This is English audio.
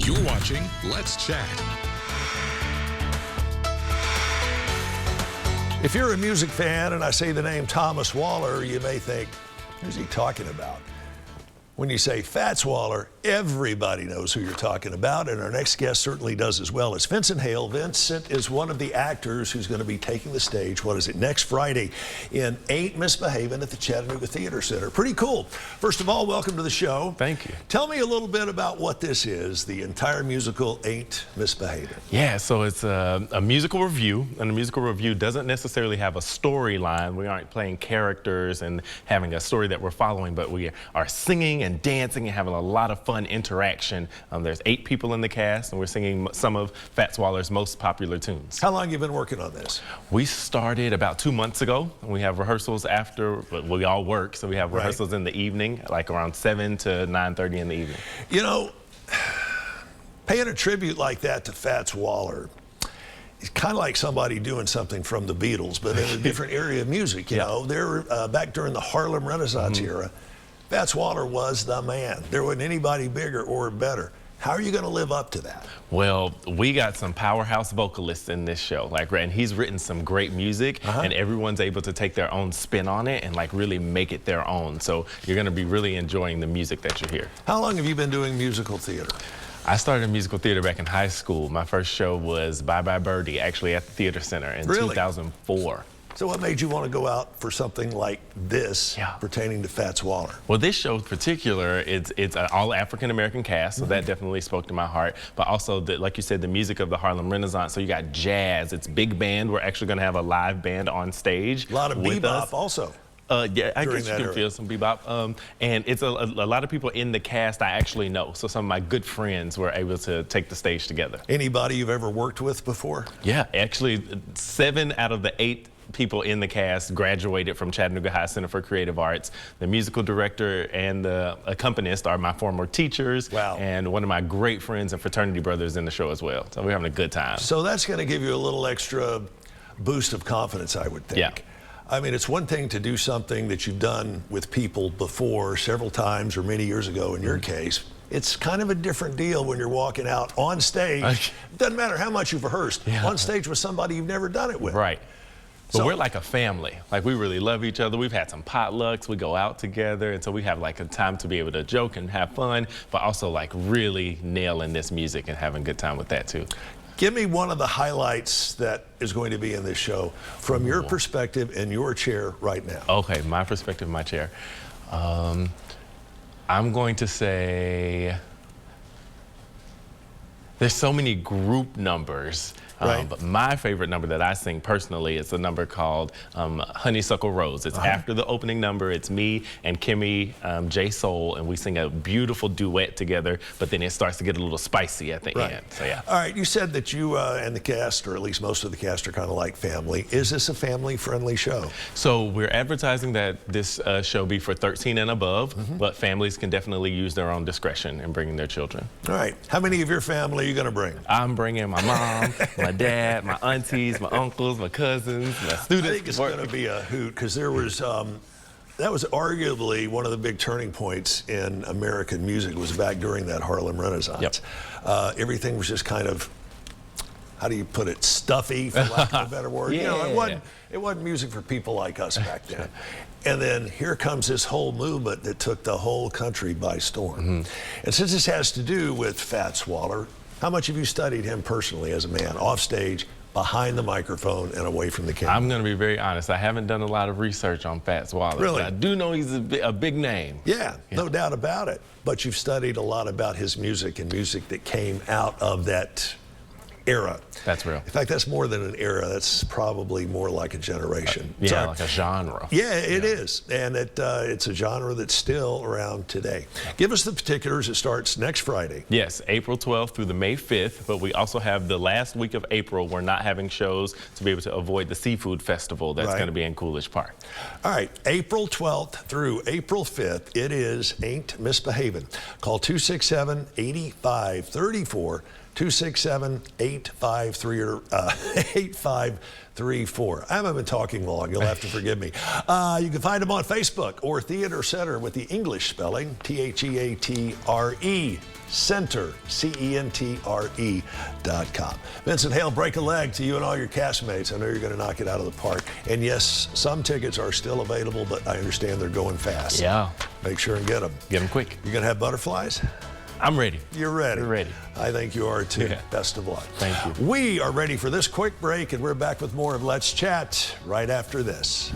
You're watching Let's Chat. If you're a music fan and I say the name Thomas Waller, you may think, who's he talking about? When you say Fats Waller, everybody knows who you're talking about, and our next guest certainly does as well. It's Vincent Hale. Vincent is one of the actors who's going to be taking the stage, next Friday in Ain't Misbehavin' at the Chattanooga Theater Center. Pretty cool. First of all, welcome to the show. Thank you. Tell me a little bit about what this is, the entire musical Ain't Misbehavin'. Yeah, so it's a musical review, and a musical review doesn't necessarily have a storyline. We aren't playing characters and having a story that we're following, but we are singing and dancing and having a lot of fun interaction. There's 8 people in the cast, and we're singing some of Fats Waller's most popular tunes. How long have you been working on this? We started about 2 months ago. We have rehearsals after, we all work, so we have rehearsals in the evening, like around 7 to 9:30 in the evening. You know, paying a tribute like that to Fats Waller, it's kind of like somebody doing something from the Beatles, but in a different area of music, you know. They're back during the Harlem Renaissance era. Fats Waller was the man. There wasn't anybody bigger or better. How are you going to live up to that? Well, we got some powerhouse vocalists in this show, and he's written some great music, and everyone's able to take their own spin on it and really make it their own. So you're going to be really enjoying the music that you hear. How long have you been doing musical theater? I started in musical theater back in high school. My first show was Bye Bye Birdie, actually at the Theater Center in 2004. So what made you want to go out for something like this pertaining to Fats Waller? Well, this show in particular, it's an all African-American cast, so that definitely spoke to my heart. But also, like you said, the music of the Harlem Renaissance. So you got jazz, it's big band. We're actually going to have a live band on stage. A lot of bebop also. Yeah, I guess you can feel some bebop. And it's a lot of people in the cast I actually know. So some of my good friends were able to take the stage together. Anybody you've ever worked with before? Yeah, actually 7 out of the 8 people in the cast graduated from Chattanooga High Center for Creative Arts. The musical director and the accompanist are my former teachers. Wow. And one of my great friends and fraternity brothers in the show as well. So we're having a good time. So that's going to give you a little extra boost of confidence, I would think. Yeah. I mean, it's one thing to do something that you've done with people before several times or many years ago in your case. It's kind of a different deal when you're walking out on stage. Doesn't matter how much you've rehearsed. On stage with somebody you've never done it with. Right. But we're like a family. Like, we really love each other. We've had some potlucks. We go out together. And so we have like a time to be able to joke and have fun, but also like really nailing this music and having a good time with that too. Give me one of the highlights that is going to be in this show from your perspective in your chair right now. Okay, my perspective, my chair. I'm going to say there's so many group numbers. But my favorite number that I sing personally is a number called Honeysuckle Rose. It's after the opening number. It's me and Kimmy J. Soul, and we sing a beautiful duet together, but then it starts to get a little spicy at the end. So yeah. All right, you said that you and the cast, or at least most of the cast, are kind of like family. Is this a family-friendly show? So we're advertising that this show be for 13 and above, but families can definitely use their own discretion in bringing their children. All right, how many of your family are you going to bring? I'm bringing my mom, my dad, my aunties, my uncles, my cousins, my students. I think it's going to be a hoot, because there was, that was arguably one of the big turning points in American music, was back during that Harlem Renaissance. Everything was just kind of, how do you put it, stuffy, for lack of a better word. You know, it wasn't music for people like us back then. And then here comes this whole movement that took the whole country by storm. And since this has to do with Fats Waller, how much have you studied him personally as a man, off stage, behind the microphone, and away from the camera? I'm going to be very honest. I haven't done a lot of research on Fats Waller. Really? I do know he's a big name. Yeah, no doubt about it. But you've studied a lot about his music and music that came out of that era. That's real. In fact, that's more than an era. That's probably more like a generation. Yeah, like a genre. Yeah, it is. And it's a genre that's still around today. Give us the particulars. It starts next Friday. Yes, April 12th through the May 5th, but we also have the last week of April. We're not having shows to be able to avoid the seafood festival that's going to be in Coolidge Park. All right, April 12th through April 5th, it is Ain't Misbehavin'. Call 267-8534. 267-8534. 8534. 8534. I haven't been talking long. You'll have to forgive me. You can find them on Facebook or Theater Center with the English spelling, THEATRE, Center, CENTRE.com. Vincent Hale, break a leg to you and all your castmates. I know you're going to knock it out of the park. And yes, some tickets are still available, but I understand they're going fast. Yeah. Make sure and get them. Get them quick. You going to have butterflies? I'm ready. You're ready. You're ready. I think you are too. Yeah. Best of luck. Thank you. We are ready for this quick break, and we're back with more of Let's Chat right after this.